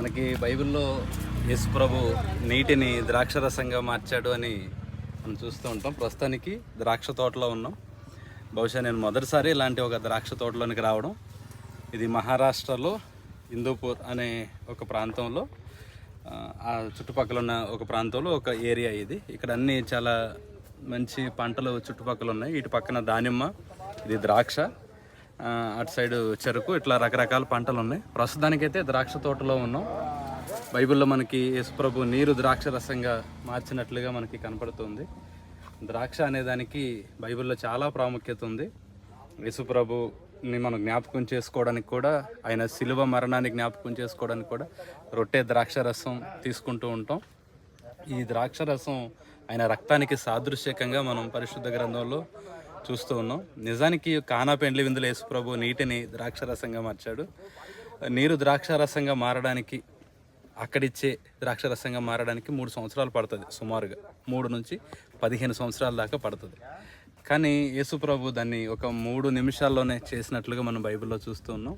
మనకి బైబిల్లో యేసు ప్రభు నీటిని ద్రాక్షరసంగా మార్చాడు అని మనం చూస్తూ ఉంటాం. ప్రస్తుతానికి ద్రాక్ష తోటలో ఉన్నాం. బహుశా నేను మొదటిసారి ఇలాంటి ఒక ద్రాక్ష తోటలోనికి రావడం. ఇది మహారాష్ట్రలో హిందూపూర్ అనే ఒక ప్రాంతంలో, ఆ చుట్టుపక్కల ఉన్న ఒక ప్రాంతంలో ఒక ఏరియా ఇది. ఇక్కడ అన్నీ చాలా మంచి పంటలు చుట్టుపక్కల ఉన్నాయి. ఇటు పక్కన దానిమ్మ, ఇది ద్రాక్ష, అటు సైడు చెరుకు, ఇట్లా రకరకాల పంటలు ఉన్నాయి. ప్రస్తుతానికైతే ద్రాక్ష తోటలో ఉన్నాం. బైబిల్లో మనకి యేసుప్రభు నీరు ద్రాక్ష రసంగా మార్చినట్లుగా మనకి కనపడుతుంది. ద్రాక్ష అనేదానికి బైబిల్లో చాలా ప్రాముఖ్యత ఉంది. యేసుప్రభుని మనం జ్ఞాపకం చేసుకోవడానికి కూడా, ఆయన శిలువ మరణాన్ని జ్ఞాపకం చేసుకోవడానికి కూడా రొట్టె ద్రాక్ష రసం తీసుకుంటూ ఉంటాం. ఈ ద్రాక్ష రసం ఆయన రక్తానికి సాదృశ్యకంగా మనం పరిశుద్ధ గ్రంథంలో చూస్తూ ఉన్నాం. నిజానికి కానా పెండ్లి విందులో యేసుప్రభు నీటిని ద్రాక్ష రసంగా మార్చాడు. నీరు ద్రాక్ష రసంగా మారడానికి, అక్కడిచ్చే ద్రాక్ష రసంగా మారడానికి 3 సంవత్సరాలు పడుతుంది. సుమారుగా 3 నుంచి 15 సంవత్సరాల దాకా పడుతుంది. కానీ యేసుప్రభు దాన్ని ఒక 3 నిమిషాల్లోనే చేసినట్లుగా మనం బైబిల్లో చూస్తూ ఉన్నాం.